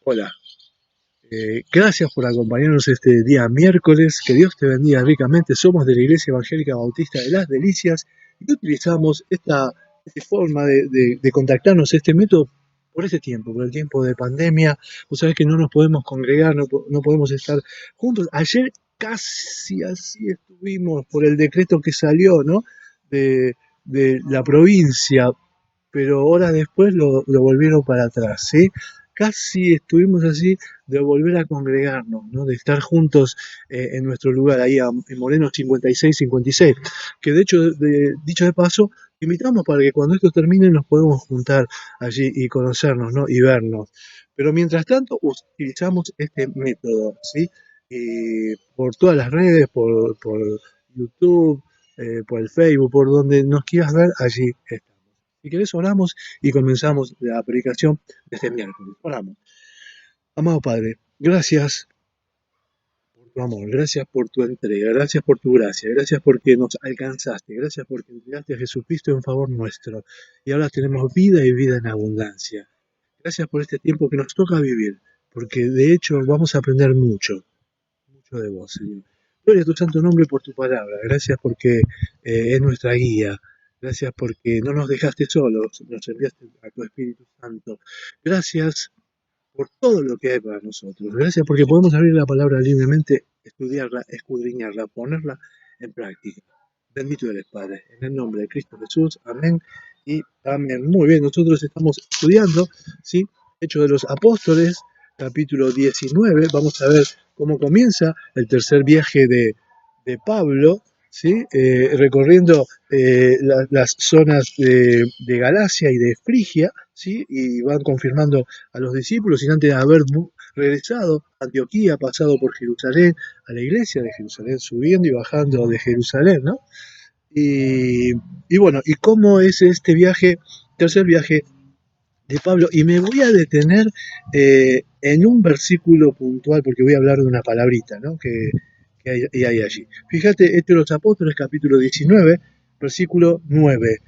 Hola, gracias por acompañarnos este día miércoles. Que Dios te bendiga ricamente. Somos de la Iglesia Evangélica Bautista de las Delicias y utilizamos esta forma de contactarnos, este método, por este tiempo, por el tiempo de pandemia. Vos sabés que no nos podemos congregar, no podemos estar juntos. Ayer casi así estuvimos por el decreto que salió, ¿no? De, de la provincia, pero horas después lo volvieron para atrás, ¿sí? Casi estuvimos así de volver a congregarnos, ¿no? De estar juntos en nuestro lugar, ahí en Moreno 56-56, que de hecho, dicho de paso, invitamos para que cuando esto termine nos podamos juntar allí y conocernos, ¿no? Y vernos. Pero mientras tanto utilizamos este método, ¿sí? Por todas las redes, por YouTube, por el Facebook, por donde nos quieras ver, allí estamos. Si querés, oramos y comenzamos la predicación de este miércoles. Oramos. Amado Padre, gracias por tu amor, gracias por tu entrega, gracias por tu gracia, gracias porque nos alcanzaste, gracias porque entregaste a Jesucristo en favor nuestro. Y ahora tenemos vida y vida en abundancia. Gracias por este tiempo que nos toca vivir, porque de hecho vamos a aprender mucho, mucho de vos, Señor. Gloria a tu santo nombre por tu palabra. Gracias porque es nuestra guía. Gracias porque no nos dejaste solos, nos enviaste a tu Espíritu Santo. Gracias por todo lo que hay para nosotros. Gracias porque podemos abrir la palabra libremente, estudiarla, escudriñarla, ponerla en práctica. Bendito eres, Padre. En el nombre de Cristo Jesús. Amén y amén. Muy bien, nosotros estamos estudiando, ¿sí? Hechos de los Apóstoles, capítulo 19. Vamos a ver cómo comienza el tercer viaje de Pablo, ¿sí? Recorriendo las zonas de Galacia y de Frigia, ¿sí? Y van confirmando a los discípulos, sin antes de haber regresado a Antioquía, pasado por Jerusalén, a la iglesia de Jerusalén, subiendo y bajando de Jerusalén, ¿no? Y bueno, ¿y cómo es este viaje, tercer viaje de Pablo? Y me voy a detener en un versículo puntual, porque voy a hablar de una palabrita, ¿no? Que hay allí. Fíjate, Hechos de los Apóstoles, capítulo 19, versículo 9.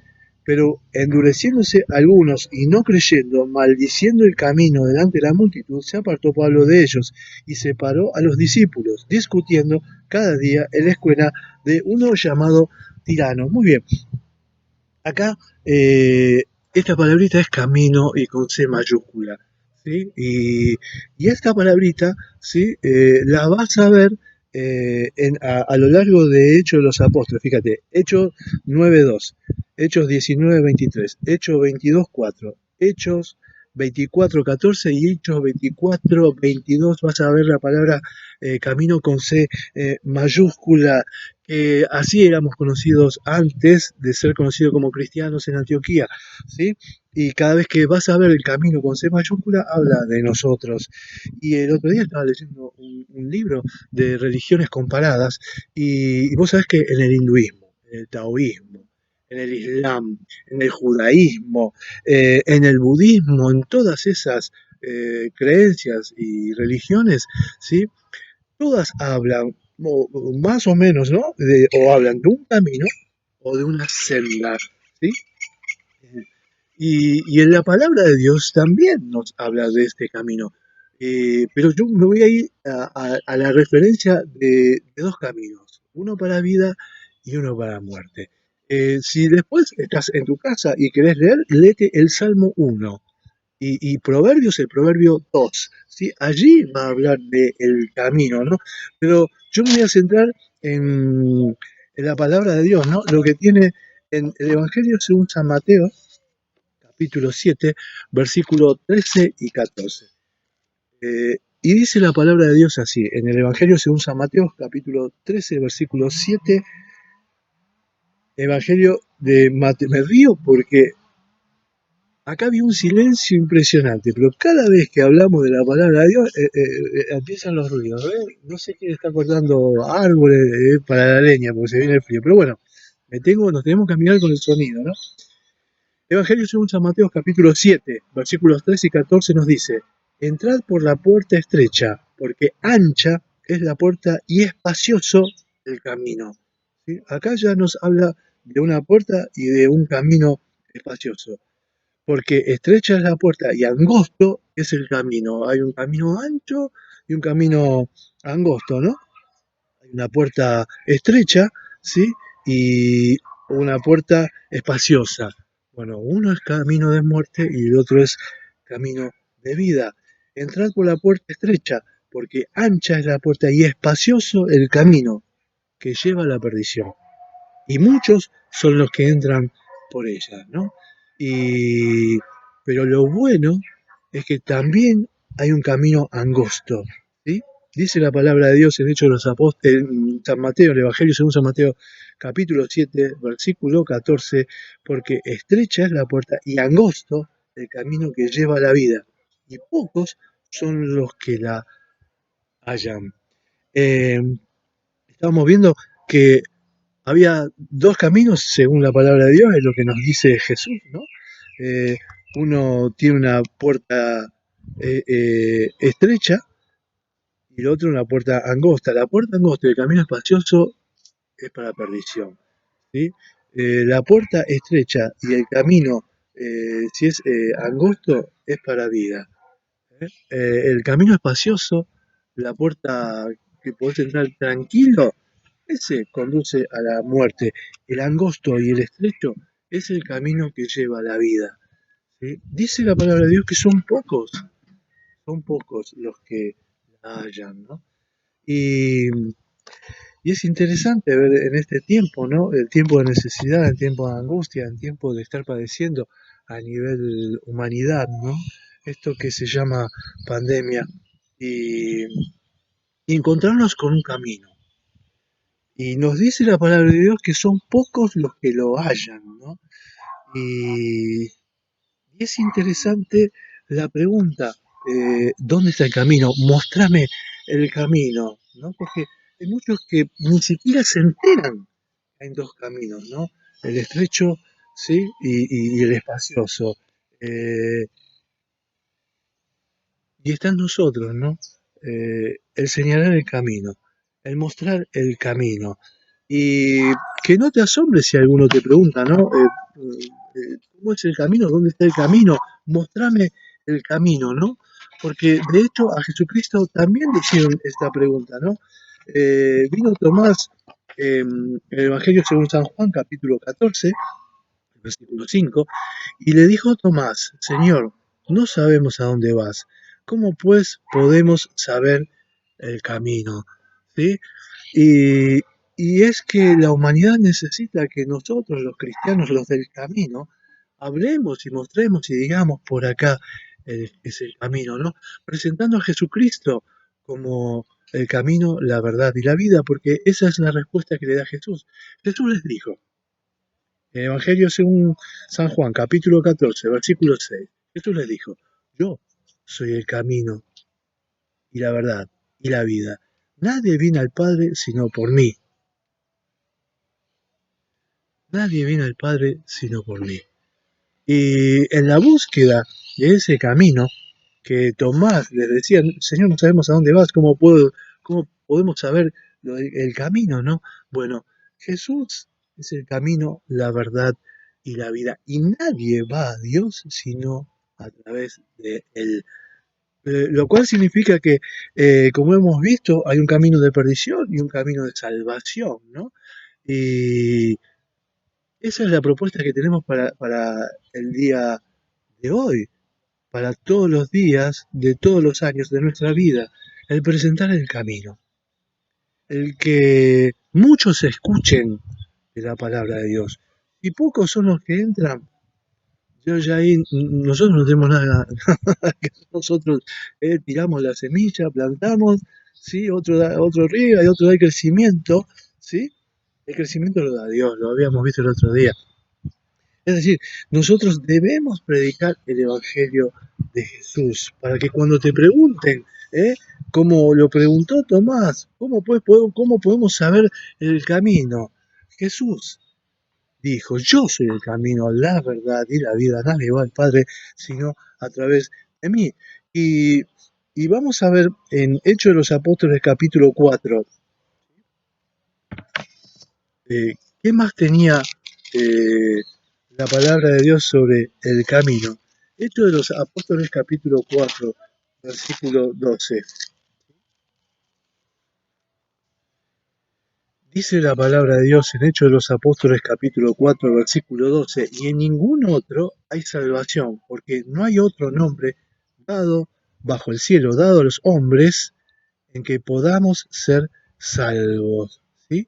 Pero endureciéndose algunos y no creyendo, maldiciendo el camino delante de la multitud, se apartó Pablo de ellos y separó a los discípulos, discutiendo cada día en la escuela de uno llamado Tirano. Muy bien, acá esta palabrita es camino y con C mayúscula, ¿sí? Y esta palabrita, ¿sí? La vas a ver a lo largo de Hechos de los Apóstoles. Fíjate, Hechos 9.2, Hechos 19.23, Hechos 22.4, Hechos 24.14 y Hechos 24.22. Vas a ver la palabra camino con C mayúscula, que así éramos conocidos antes de ser conocidos como cristianos en Antioquía, ¿sí? Y cada vez que vas a ver el camino con C mayúscula, habla de nosotros. Y el otro día estaba leyendo un libro de religiones comparadas, y vos sabés que en el hinduismo, en el taoísmo, en el islam, en el judaísmo, en el budismo, en todas esas creencias y religiones, ¿sí? Todas hablan, más o menos, ¿no? O hablan de un camino o de una senda, ¿sí? Y en la palabra de Dios también nos habla de este camino. Pero yo me voy a ir a la referencia de dos caminos, uno para vida y uno para muerte. Si después estás en tu casa y querés leer, léete el Salmo 1 y Proverbios, el Proverbio 2, ¿sí? Allí va a hablar del camino, ¿no? Pero yo me voy a centrar en la palabra de Dios, ¿no? Lo que tiene en el Evangelio según San Mateo, capítulo 7, versículo 13 y 14. Y dice la palabra de Dios así, en el Evangelio según San Mateo, capítulo 13, versículo 7, Evangelio de Mateo. Me río porque acá había un silencio impresionante, pero cada vez que hablamos de la palabra de Dios, empiezan los ruidos, ¿eh? No sé quién está cortando árboles para la leña, porque se viene el frío, pero bueno, nos tenemos que mirar con el sonido, ¿no? Evangelio según San Mateo, capítulo 7, versículos 13 y 14 nos dice: entrad por la puerta estrecha, porque ancha es la puerta y espacioso el camino. ¿Sí? Acá ya nos habla de una puerta y de un camino espacioso. porque estrecha es la puerta y angosto es el camino. Hay un camino ancho y un camino angosto, ¿no? Hay una puerta estrecha, ¿sí? Y una puerta espaciosa. Bueno, uno es camino de muerte y el otro es camino de vida. Entrad por la puerta estrecha, porque ancha es la puerta y espacioso el camino que lleva a la perdición. Y muchos son los que entran por ella, ¿no? Y, pero lo bueno es que también hay un camino angosto, ¿sí? Dice la palabra de Dios en Hechos de los Apóstoles, en San Mateo, el Evangelio según San Mateo, capítulo 7, versículo 14, porque estrecha es la puerta y angosto el camino que lleva a la vida, y pocos son los que la hallan. Eh, Estamos viendo que había dos caminos según la palabra de Dios, es lo que nos dice Jesús, ¿no? Eh, Uno tiene una puerta estrecha y el otro una puerta angosta. La puerta angosta y el camino espacioso es para perdición, ¿sí? La puerta estrecha y el camino, si es angosto, es para vida. El camino espacioso, la puerta que podés entrar tranquilo, ese conduce a la muerte. El angosto y el estrecho es el camino que lleva a la vida, ¿sí? Dice la palabra de Dios que son pocos los que la hallan, ¿no? Y, y es interesante ver en este tiempo, ¿no? El tiempo de necesidad, el tiempo de angustia, el tiempo de estar padeciendo a nivel humanidad, ¿no? Esto que se llama pandemia y, y encontrarnos con un camino. Y nos dice la palabra de Dios que son pocos los que lo hallan, ¿no? Y, y es interesante la pregunta, ¿dónde está el camino? Mostrame el camino, ¿no? Porque hay muchos que ni siquiera se enteran que hay dos caminos, ¿no? El estrecho, ¿sí? Y el espacioso. Eh, y está en nosotros, ¿no? El señalar el camino, el mostrar el camino. Y que no te asombre si alguno te pregunta, ¿no? ¿Cómo es el camino? ¿Dónde está el camino? Mostrame el camino, ¿no? Porque de hecho a Jesucristo también le hicieron esta pregunta, ¿no? Vino Tomás en el Evangelio según San Juan, capítulo 14, versículo 5, y le dijo Tomás, Señor, no sabemos a dónde vas, ¿cómo pues podemos saber el camino? ¿Sí? Y, y es que la humanidad necesita que nosotros, los cristianos, los del camino, hablemos y mostremos y digamos por acá es el camino, ¿no? Presentando a Jesucristo como el camino, la verdad y la vida, porque esa es la respuesta que le da Jesús. Jesús les dijo, en el Evangelio según San Juan, capítulo 14, versículo 6, Jesús les dijo, yo soy el camino y la verdad y la vida. Nadie viene al Padre sino por mí. Nadie viene al Padre sino por mí. Y en la búsqueda de ese camino que Tomás le decía, Señor, no sabemos a dónde vas, cómo podemos saber el camino, ¿no? Bueno, Jesús es el camino, la verdad y la vida. Y nadie va a Dios sino a través de Él. Lo cual significa que, como hemos visto, hay un camino de perdición y un camino de salvación, ¿no? Y esa es la propuesta que tenemos para el día de hoy, para todos los días de todos los años de nuestra vida, el presentar el camino, el que muchos escuchen de la palabra de Dios y pocos son los que entran. Yo ya ahí, nosotros no tenemos nada, nada que hacer. Nosotros tiramos la semilla, plantamos, ¿sí? Otro riega y otro da el crecimiento, ¿sí? El crecimiento lo da Dios, lo habíamos visto el otro día. Es decir, nosotros debemos predicar el Evangelio de Jesús para que cuando te pregunten, como lo preguntó Tomás, cómo podemos saber el camino? Jesús dijo, yo soy el camino, la verdad y la vida, nadie va al Padre sino a través de mí. Y, y vamos a ver en Hechos de los Apóstoles capítulo 4, ¿qué más tenía la palabra de Dios sobre el camino? Hechos de los Apóstoles capítulo 4, versículo 12. Dice la palabra de Dios en Hechos de los Apóstoles capítulo 4, versículo 12, y en ningún otro hay salvación, porque no hay otro nombre dado bajo el cielo, dado a los hombres, en que podamos ser salvos. ¿Sí?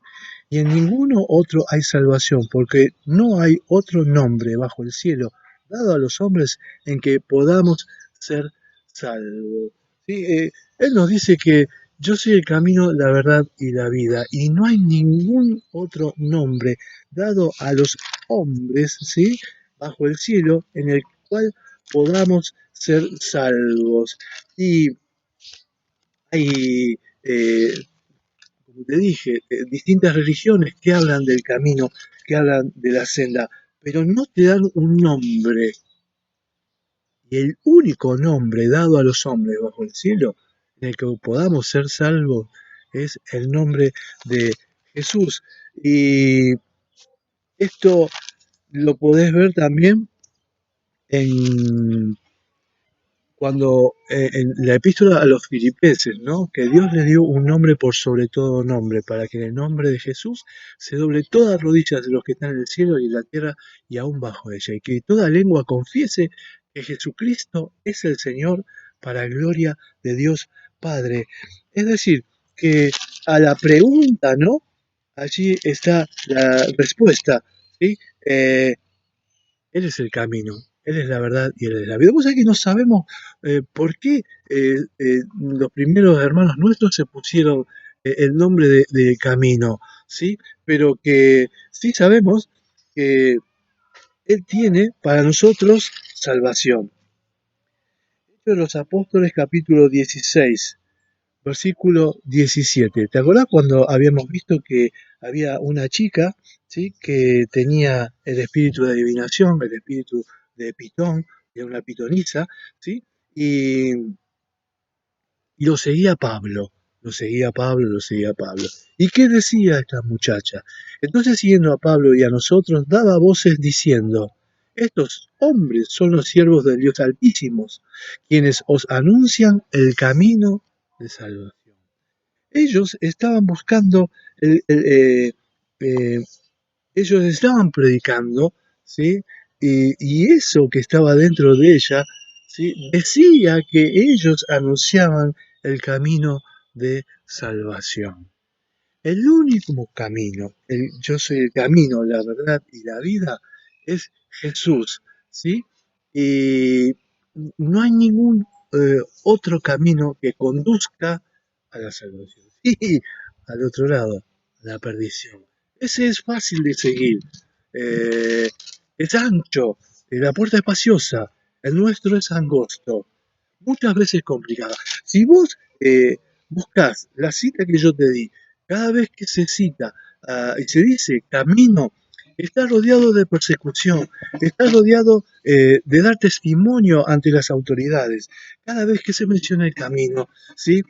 Y en ninguno otro hay salvación, porque no hay otro nombre bajo el cielo dado a los hombres en que podamos ser salvos. ¿Sí? Él nos dice que yo soy el camino, la verdad y la vida, y no hay ningún otro nombre dado a los hombres, ¿sí? Bajo el cielo en el cual podamos ser salvos. Y hay, como te dije, distintas religiones que hablan del camino, que hablan de la senda, pero no te dan un nombre. Y el único nombre dado a los hombres bajo el cielo en el que podamos ser salvos es el nombre de Jesús. Y esto lo podés ver también en cuando en la epístola a los filipenses, ¿no? Que Dios le dio un nombre por sobre todo nombre, para que en el nombre de Jesús se doble todas rodillas de los que están en el cielo y en la tierra y aún bajo ella, y que toda lengua confiese que Jesucristo es el Señor para gloria de Dios Padre. Es decir, que a la pregunta, ¿no? Allí está la respuesta, ¿sí? Él es el camino, Él es la verdad y Él es la vida. Vos sabés que no sabemos por qué los primeros hermanos nuestros se pusieron el nombre de camino, ¿sí? Pero que sí sabemos que Él tiene para nosotros salvación. Hechos de los Apóstoles capítulo 16, versículo 17. ¿Te acordás cuando habíamos visto que había una chica, ¿sí? Que tenía el espíritu de adivinación, el espíritu de pitón, era una pitonisa, ¿sí? Y lo seguía Pablo, lo seguía Pablo, lo seguía Pablo. ¿Y qué decía esta muchacha? Entonces, siguiendo a Pablo y a nosotros, daba voces diciendo: estos hombres son los siervos del Dios Altísimos, quienes os anuncian el camino de salvación. Ellos estaban buscando, eh, ellos estaban predicando, ¿sí? Y eso que estaba dentro de ella, ¿sí? Decía que ellos anunciaban el camino de salvación. El único camino, yo soy el camino, la verdad y la vida, es Jesús, ¿sí? Y no hay ningún otro camino que conduzca a la salvación. Y al otro lado, la perdición. Ese es fácil de seguir, eh, es ancho, la puerta es espaciosa, el nuestro es angosto, muchas veces complicada. Si vos buscas la cita que yo te di, cada vez que se cita y se dice camino, está rodeado de persecución, está rodeado de dar testimonio ante las autoridades. Cada vez que se menciona el camino, ¿sí?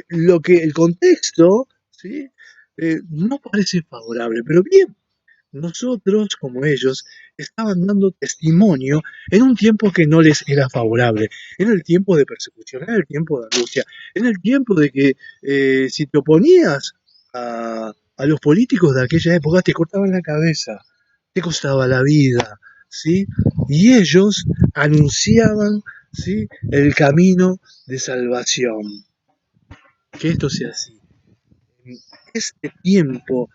Lo que el contexto, ¿sí? No parece favorable, pero bien, nosotros, como ellos, estaban dando testimonio en un tiempo que no les era favorable, en el tiempo de persecución, en el tiempo de angustia, en el tiempo de que si te oponías a los políticos de aquella época te cortaban la cabeza, te costaba la vida, ¿sí? Y ellos anunciaban, ¿sí? El camino de salvación. Que esto sea así. En este tiempo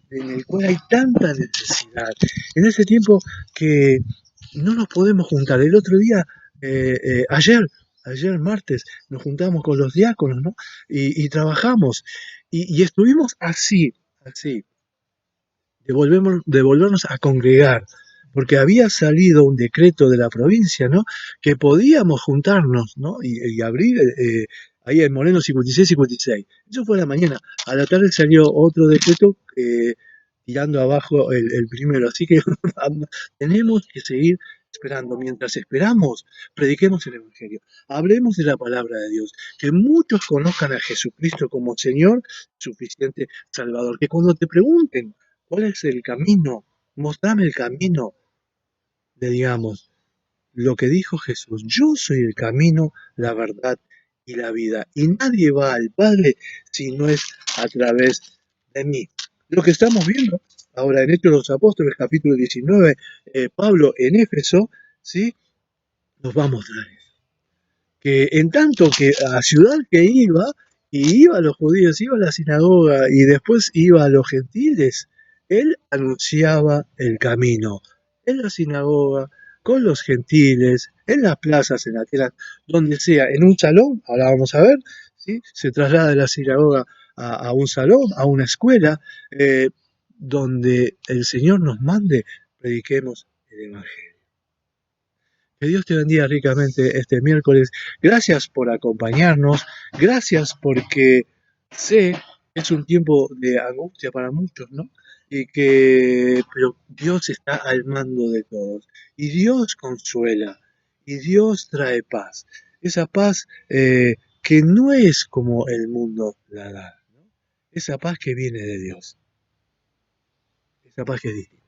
en el cual hay tanta necesidad, en ese tiempo que no nos podemos juntar. El otro día, ayer martes, nos juntamos con los diáconos, ¿no? Y trabajamos y estuvimos así, de volvernos a congregar, porque había salido un decreto de la provincia, ¿no? Que podíamos juntarnos, ¿no? Y abrir ahí en Moreno 56, 56. Eso fue a la mañana. A la tarde salió otro decreto tirando abajo el primero. Así que tenemos que seguir esperando. Mientras esperamos, prediquemos el Evangelio. Hablemos de la palabra de Dios. Que muchos conozcan a Jesucristo como Señor, suficiente Salvador. Que cuando te pregunten ¿cuál es el camino? Mostrame el camino, le digamos. lo que dijo Jesús: yo soy el camino, la verdad y la vida, y nadie va al Padre si no es a través de mí. Lo que estamos viendo ahora en Hechos de los Apóstoles, capítulo 19, Pablo en Éfeso, ¿sí? Nos va a mostrar que en tanto que a ciudad que iba, y iba a los judíos, iba a la sinagoga y después iba a los gentiles, él anunciaba el camino en la sinagoga, con los gentiles, en las plazas, en Atenas, donde sea, en un salón, ahora vamos a ver, ¿sí? Se traslada de la sinagoga a un salón, a una escuela, donde el Señor nos mande, prediquemos el Evangelio. Que Dios te bendiga ricamente este miércoles. Gracias por acompañarnos. Gracias porque sé que es un tiempo de angustia para muchos, ¿no? Pero Dios está al mando de todos. Y Dios consuela. Y Dios trae paz. Esa paz que no es como el mundo la da, ¿no? Esa paz que viene de Dios. Esa paz que es distinta.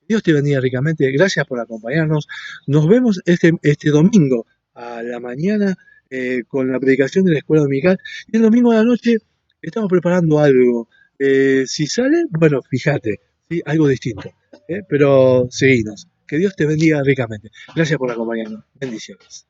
Dios te bendiga ricamente. Gracias por acompañarnos. Nos vemos este domingo a la mañana con la predicación de la escuela dominical. Y el domingo a la noche estamos preparando algo. Si sale, bueno, fíjate, ¿sí? Algo distinto. Pero seguinos. Que Dios te bendiga ricamente. Gracias por acompañarnos. Bendiciones.